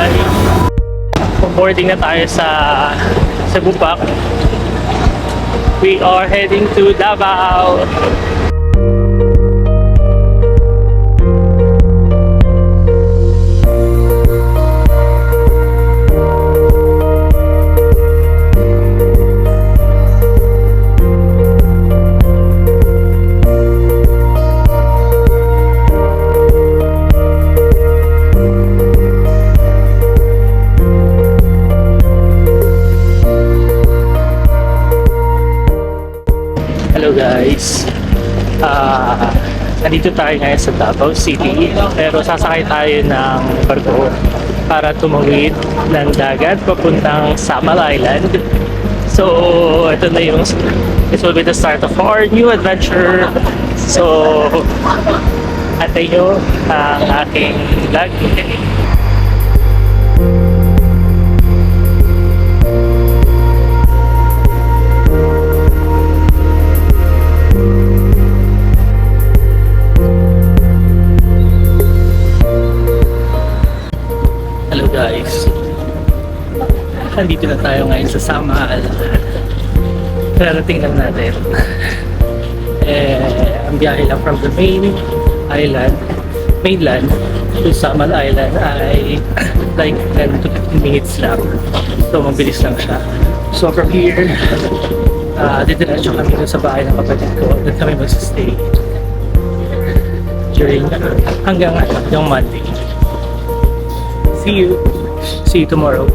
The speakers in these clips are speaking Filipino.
Hi! Boarding na tayo sa Cebu Pac. We are heading to Davao. Hello guys, nandito tayo ngayon sa Davao City pero sasakay tayo ng barko para tumawid ng dagat papuntang Samal Island. So ito na yung, this will be the start of our new adventure. So atay nyo ang aking vlog. Hello guys, nandito na tayo ngayon sa Samal. Pero tingnan natin. Ang biyahe lang from the mainland to Samal Island ay like 10 to 15 minutes lang. So mabilis lang siya. So from here, didiretso kami sa bahay ng kapatid ko. Doon kami magsistay during hanggang Monday. See you tomorrow.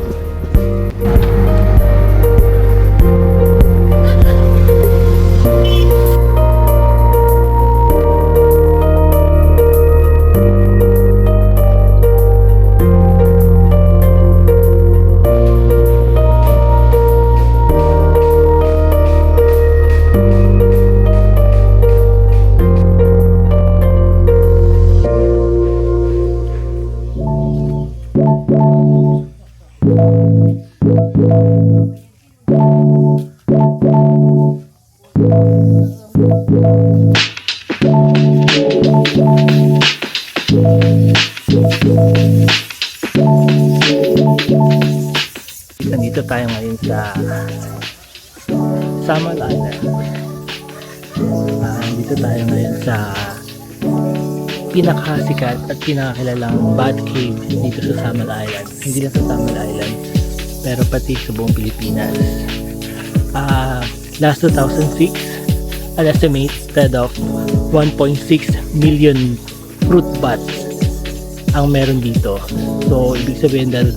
Nandito tayo ngayon sa Samal Island. Nandito tayo ngayon sa pinakasikat at pinakakilalang bat cave dito sa Samal Island. Hindi lang sa Samal Island, pero pati sa buong Pilipinas. Last 2006, an estimated of 1.6 million fruit bats ang meron dito. So, ibig sabihin dahil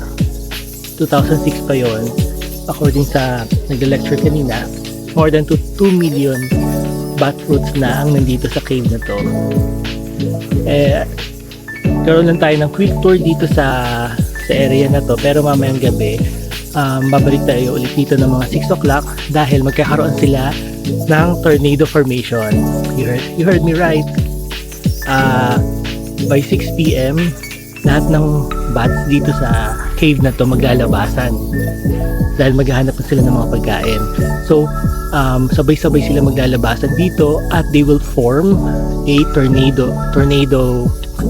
2006 pa yon, according sa nag-lecture kanina, more than 2 million bat fruits na ang nandito sa cave na to. Karoon lang tayo ng quick tour dito sa area na to, pero mamayang gabi babalik tayo ulit dito ng mga 6 o'clock dahil magkakaroon sila ng tornado formation. You heard me right. By 6 p.m. lahat ng bats dito sa cave na to maglalabasan dahil maghahanap na sila ng mga pagkain. So sabay-sabay sila maglalabasan dito at they will form a tornado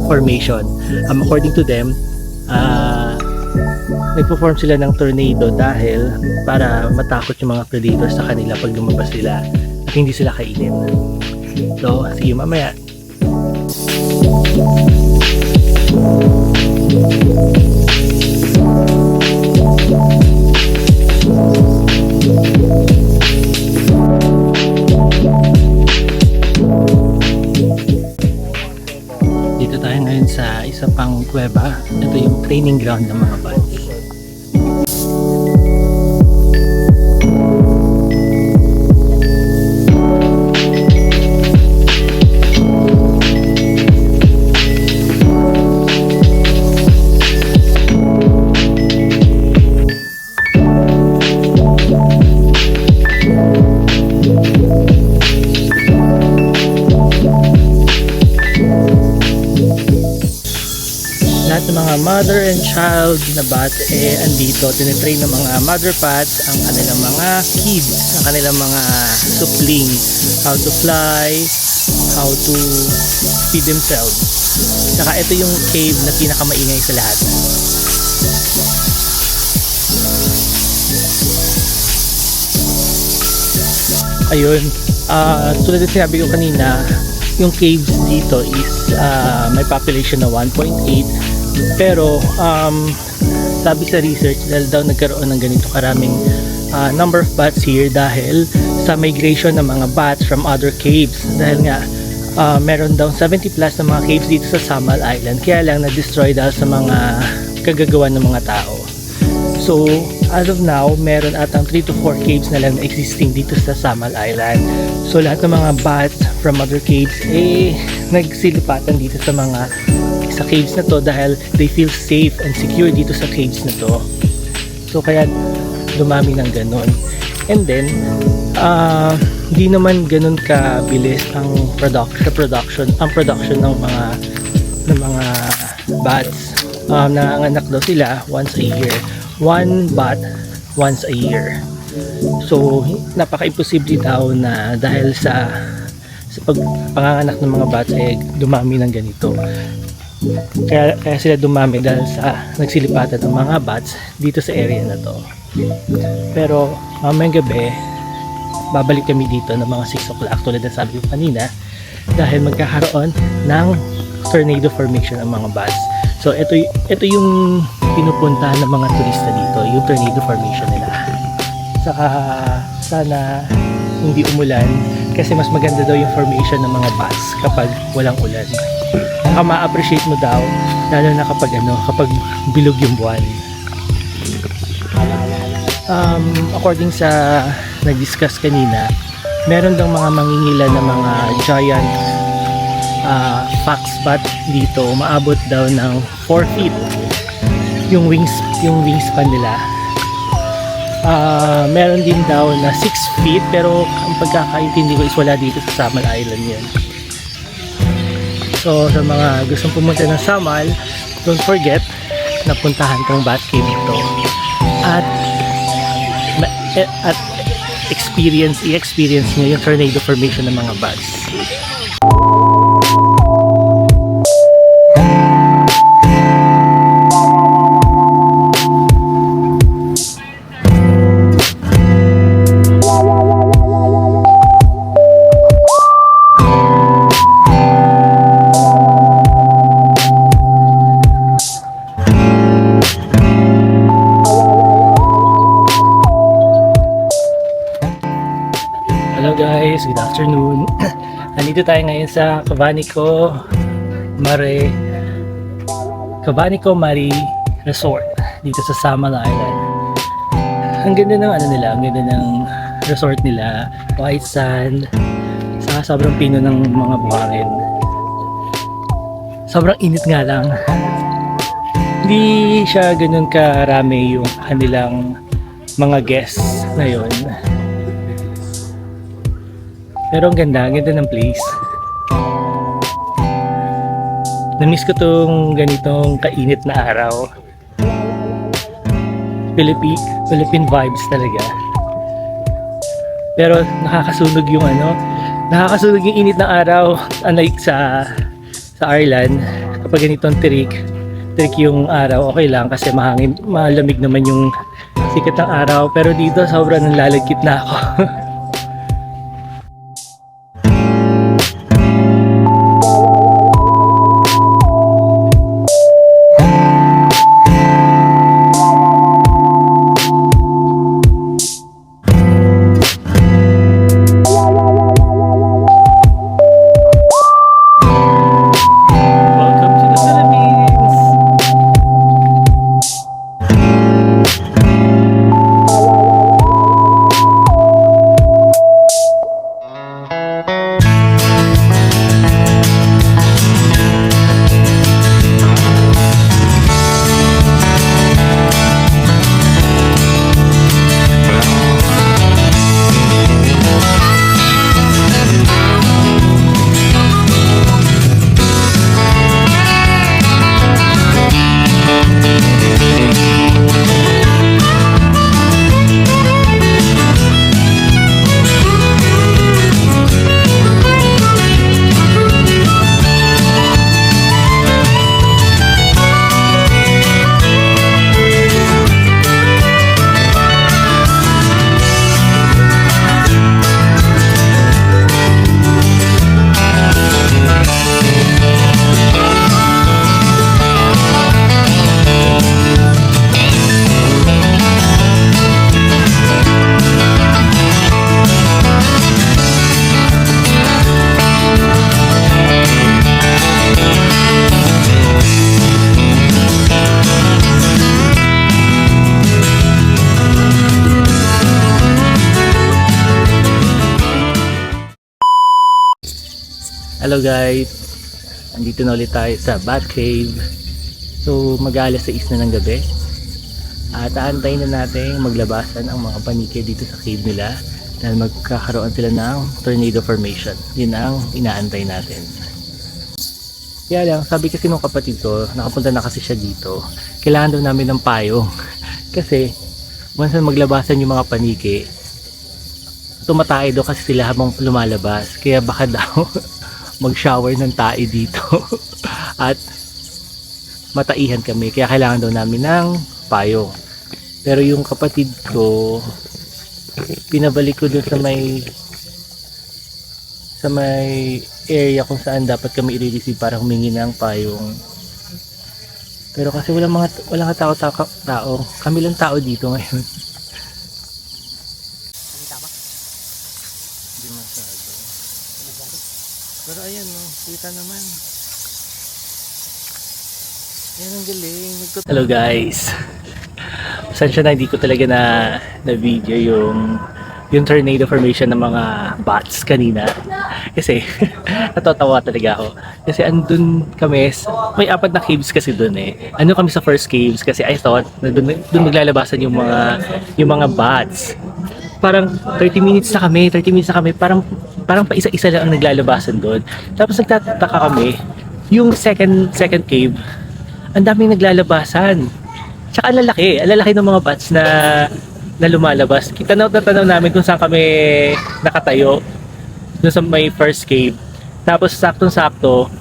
formation. According to them, nagpo-form sila ng tornado dahil para matakot yung mga predators sa kanila pag lumabas sila at hindi sila kainin. So see you mamaya. Dito tayo ngayon sa isa pang kuweba. Ito yung training ground ng mga bats. Lahat ng mga mother and child na bats andito, tinitrain ng mga mother bats ang kanilang mga kids, ang kanilang mga supling, how to fly, how to feed themselves. Saka ito yung cave na pinakamaingay sa lahat. ayun, tulad ng sinabi ko kanina, yung caves dito is may population na 1.8, pero sabi sa research, dahil daw nagkaroon ng ganito karaming number of bats here dahil sa migration ng mga bats from other caves. Dahil nga meron daw 70 plus na mga caves dito sa Samal Island, kaya lang na-destroy dahil sa mga kagagawa ng mga tao. So as of now, meron atang 3 to 4 caves na lang na existing dito sa Samal Island. So lahat ng mga bats from other caves nagsilipatan dito sa caves na to dahil they feel safe and secure dito sa caves na to. So kaya dumami ng ganun. And then di naman ganun kabilis ang production ng mga bats. Nanganak daw sila once a year. One bat once a year. So napaka-imposible daw na dahil sa panganganak ng mga bats dumami ng ganito. Kaya sila dumami dahil sa nagsilipatan ng mga bats dito sa area na to. Pero mamayang gabi babalik kami dito ng mga 6 o'clock tulad na sabi ko kanina, dahil magkakaroon ng tornado formation ang mga bats. So ito yung pinupuntahan ng mga turista dito, yung tornado formation nila. Saka sana hindi umulan kasi mas maganda daw yung formation ng mga bats kapag walang ulan. Ma-appreciate mo daw lalo na kapag bilog yung buwan. According sa nag-discuss kanina, meron daw mga mangingila na mga giant foxbat dito, umaabot daw ng 4 feet yung wingspan nila. Meron din daw na 6 feet, pero ang pagkakaintindi ko is wala dito sa Samal Island yun. So sa mga gustong pumunta ng Samal, don't forget na puntahan tong bat cave ito at i-experience nyo yung tornado formation ng mga bats. Hello guys, good afternoon. Nandito tayo ngayon sa Cabanico Mari Resort dito sa Samal Island. Ang ganda ng ang ganda ng resort nila, white sand, saka sobrang pino ng mga buhangin. Sobrang init nga lang. Hindi siya ganun karami yung kanilang mga guests ngayon. Pero ang ganda ng place. Namiss ko tong ganitong kainit na araw. Philippine vibes talaga. Pero nakakasunog yung init ng araw, unlike sa Ireland. Kapag ganitong tirik yung araw, okay lang kasi malamig naman yung sikat ng araw. Pero dito sobrang nalalagkit na ako. Hello guys, andito na ulit tayo sa Bat Cave. So mag-alas 6 na ng gabi at aantayin na natin maglabasan ang mga panike dito sa cave nila dahil magkakaroon sila ng tornado formation. Yun ang inaantay natin. Kaya lang, sabi kasi nung kapatid ko, nakapunta na kasi siya dito, kailangan daw namin ng payong kasi once na maglabasan yung mga panike, tumatay daw kasi sila habang lumalabas, kaya baka daw mag-shower ng tae dito at mataihan kami, kaya kailangan daw namin ng payong. Pero yung kapatid ko, pinabalik ko dun sa may area kung saan dapat kami i-receive para humingi ng payong. Pero kasi walang tao, kami lang tao dito ngayon. Hindi masyado. Pero ayan, no, kita naman. Ayan, ang galing. Hello guys. Pasensya na, hindi ko talaga na video yung tornado formation ng mga bats kanina. Kasi natatawa talaga ako. Kasi andun kami, may 4 na caves kasi dun eh. Ano kami sa first caves kasi I thought na dun maglalabasan yung mga bats. Parang 30 minutes na kami, parang pa isa-isa lang ang naglalabasan doon. Tapos nagtataka kami, yung second cave, ang daming naglalabasan. Tsaka ang lalaki ng mga bats na lumalabas. Tanaw namin kung saan kami nakatayo, doon sa may first cave. Tapos saktong-sakto,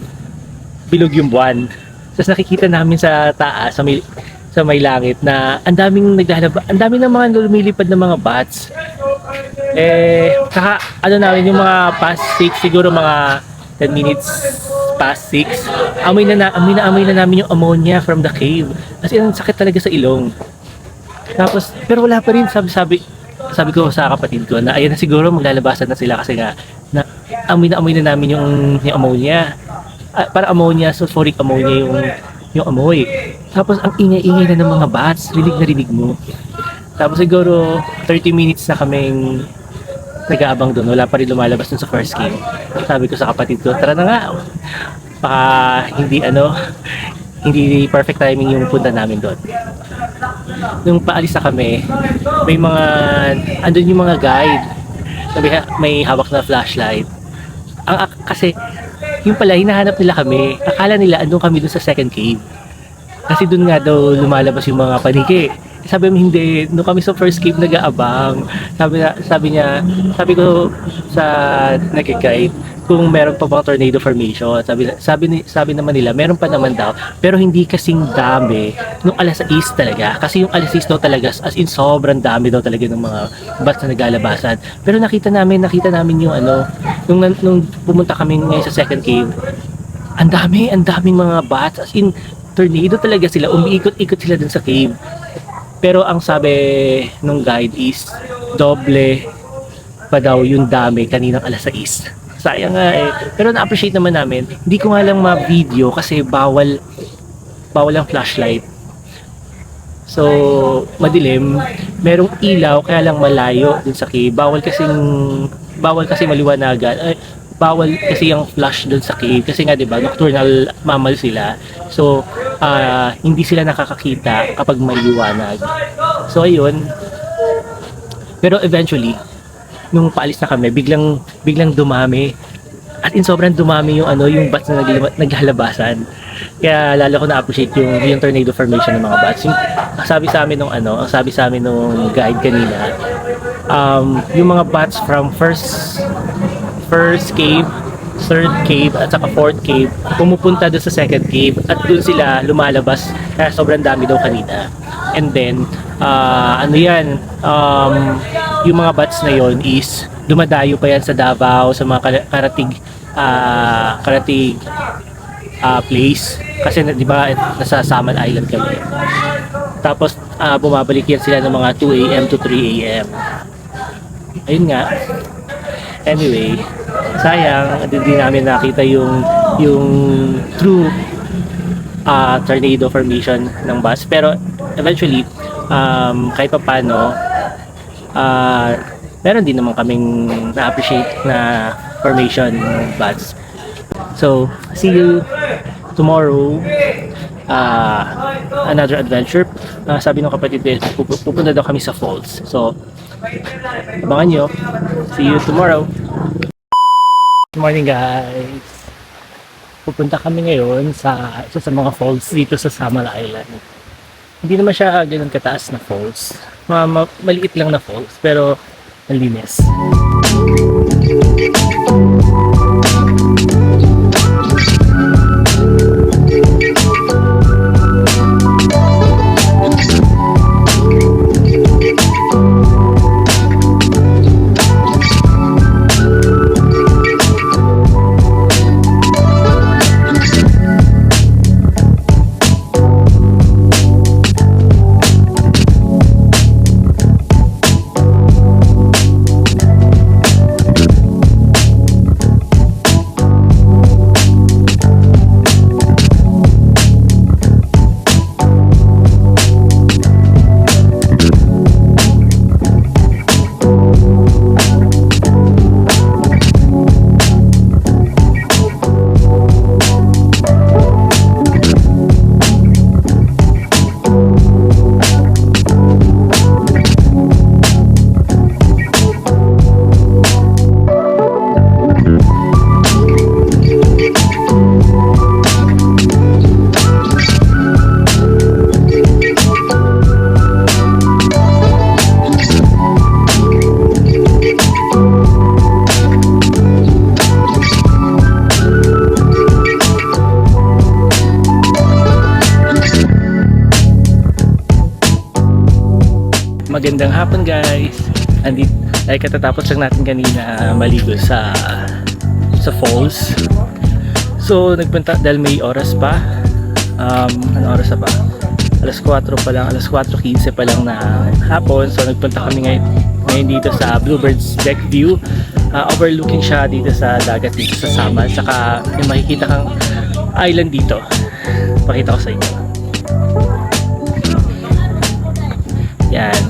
bilog yung buwan. Tapos nakikita namin sa taas, sa may langit na ang daming ng mga lumilipad na mga bats. Saka namin yung mga past 6, siguro mga 10 minutes past 6, amoy na namin yung ammonia from the cave. Kasi ang sakit talaga sa ilong. Tapos, pero wala pa rin, sabi ko sa kapatid ko na ayan na siguro maglalabasan na sila kasi nga amoy na namin yung ammonia. Para ammonia, sulfuric ammonia yung amoy. Tapos ang ingay-ingay na ng mga bats, rinig mo. Tapos siguro 30 minutes na kaming nag-aabang doon, wala pa rin lumalabas dun sa first cave. Sabi ko sa kapatid ko, tara na nga, baka hindi perfect timing yung punta namin doon. Nung paalis na kami, andun yung mga guide, may hawak na flashlight. Kasi yung pala, hinahanap nila kami, akala nila andun kami dun sa second cave. Kasi dun nga daw lumalabas yung mga paniki. Sabi mo hindi, nung kami sa first cave nag-aabang. Sabi ko sa nag-guide kung meron pa bang tornado formation. Sabi naman nila, meron pa naman daw. Pero hindi kasing dami nung alas 6 talaga. Kasi yung alas 6 daw talaga, as in sobrang dami daw talaga ng mga bats na naglalabasan. Pero nakita namin yung nung pumunta kami ngayon sa second cave, ang daming mga bats. As in, tornado talaga sila. Umiikot-ikot sila dun sa cave. Pero ang sabi nung guide is doble pa daw yung dami kaninang alas 6. Sayang nga eh. Pero na-appreciate naman namin. Hindi ko nga lang ma-video kasi bawal ang flashlight. So, madilim. Merong ilaw kaya lang malayo dun sa cave. Bawal kasi maliwanagan. Bawal kasi yung flash dun sa cave kasi nga 'di ba nocturnal mammal sila. So hindi sila nakakakita kapag may liwanag. So ayun. Pero eventually nung paalis na kami, biglang dumami. At in sobrang dumami yung bats na naglalabasan. Kaya lalo ko na-appreciate yung tornado formation ng mga bats. Sabi sa amin nung guide kanina, yung mga bats from first cave, third cave at saka fourth cave pumupunta doon sa second cave at doon sila lumalabas kaya sobrang dami daw kanina. And then yung mga bats na yon is dumadayo pa yan sa Davao, sa mga karatig place kasi di ba nasa Saman Island kami. Tapos bumabalik yan sila ng mga 2 AM to 3 AM. Ayun nga. Anyway, sayang hindi namin nakita yung true tornado formation ng bats. Pero eventually kahit pa paano meron din naman kaming na-appreciate na formation ng bats. So, see you tomorrow. Another adventure. Sabi ng kapatid din, pupunta daw kami sa falls. So, abangan nyo. See you tomorrow. Good morning guys. Pupunta kami ngayon sa isa sa mga falls dito sa Samal Island. Hindi naman siya ganun kataas na falls. Maliit lang na falls pero ang linis. Magandang hapon guys. Ay katatapos lang natin kanina maligo sa falls. So nagpunta dahil may oras pa. Ano oras na ba? Alas 4 pa lang, alas 4:15 pa lang na hapon. So nagpunta kami ngayon dito sa Bluebirds Deck View. Overlooking siya dito sa dagat dito sa Samal. Saka may makikita kang island dito. Pakita ko sa inyo. Yan.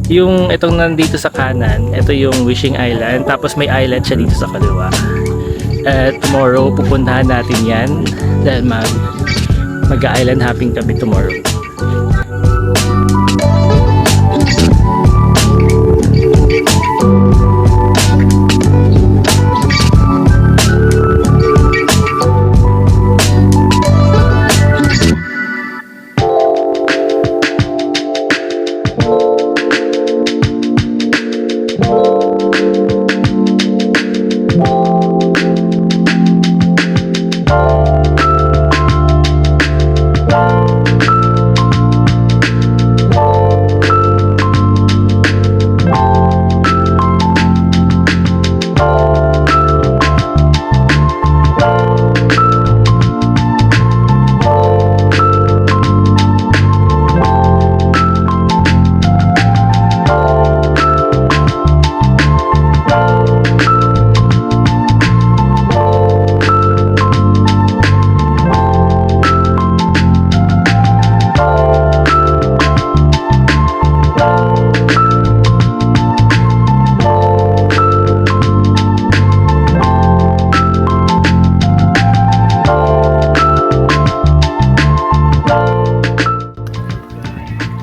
Yung itong nandito sa kanan, ito yung Wishing Island, tapos may island siya dito sa kaliwa. Tomorrow pupuntahan natin yan dahil mag-island hopping kami tomorrow.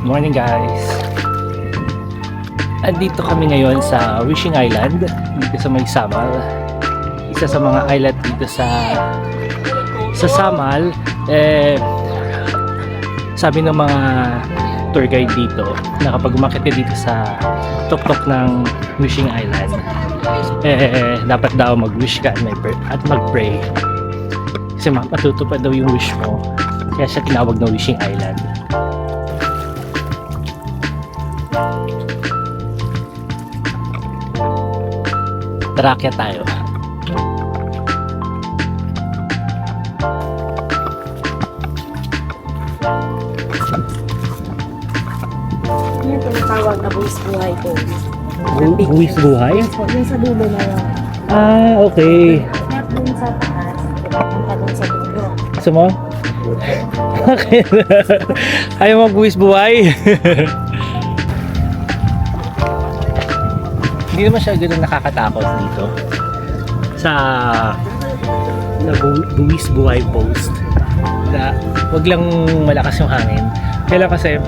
Morning guys. Andito kami ngayon sa Wishing Island dito sa may Samal. Isa sa mga island dito sa Samal. Sabi ng mga tour guide dito na kapag umakyat ka dito sa tuktok ng Wishing Island, dapat daw mag-wish ka at mag-pray. Kasi matutupad daw yung wish mo. Kaya siya tinawag na Wishing Island. Trakya tayo. Yung tinatawag na buwis buhay ko. Buwis buhay? Yung sa dulo na yun. Okay. Not dun sa taas. Punta dun sa dulo. Gusto mo? Bakit? Ayaw mag-buwis buhay? Hindi naman siya ganun nakakatakot dito sa Buwis Buhay Post. Wag lang malakas yung hangin. Kaya lang kasi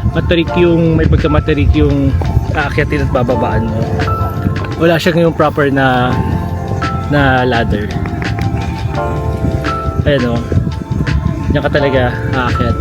matarik yung, may pagkamatarik yung aakyatin at bababaan mo. Wala siyang yung proper na ladder. Ayan o, diyan ka talaga aakyat.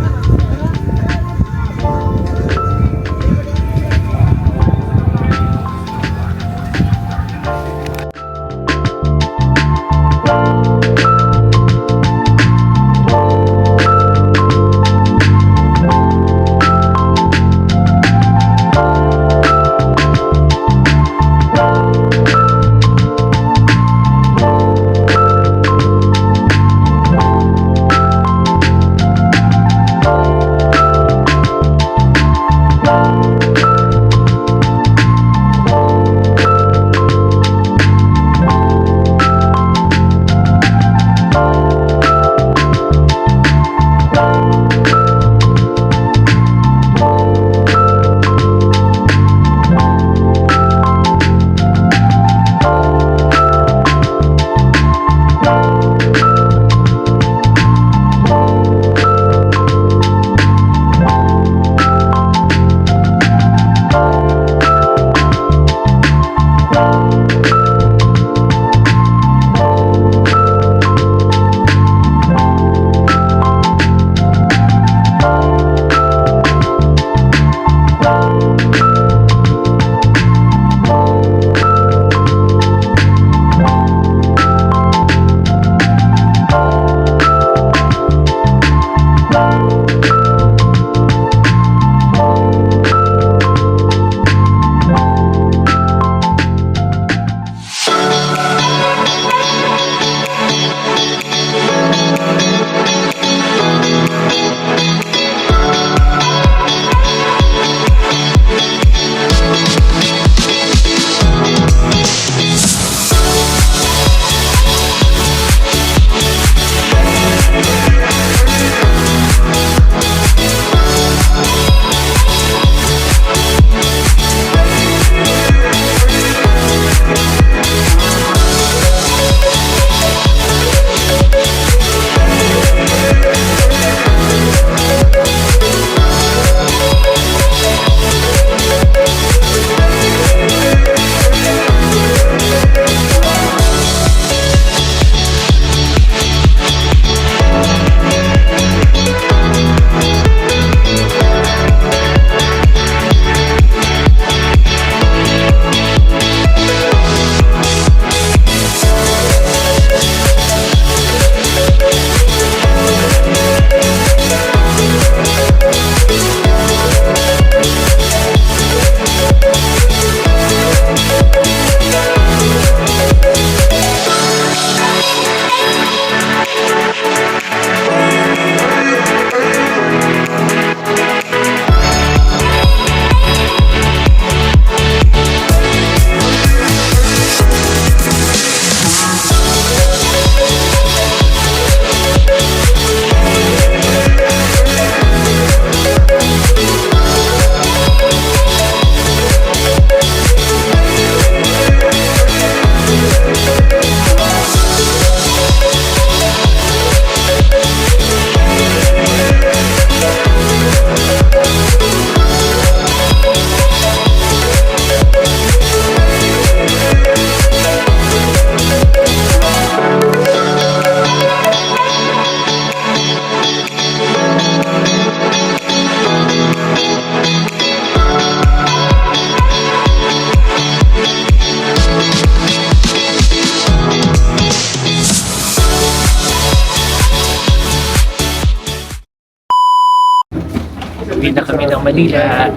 Uwi na kami ng Manila.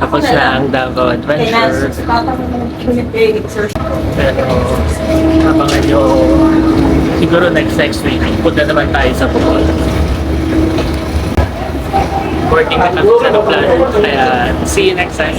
Tapos na ang Davao Adventure. Pero abangan nyo, siguro next week, punta naman tayo sa Bohol. Working na kami sa Luplan. Kaya see you next time.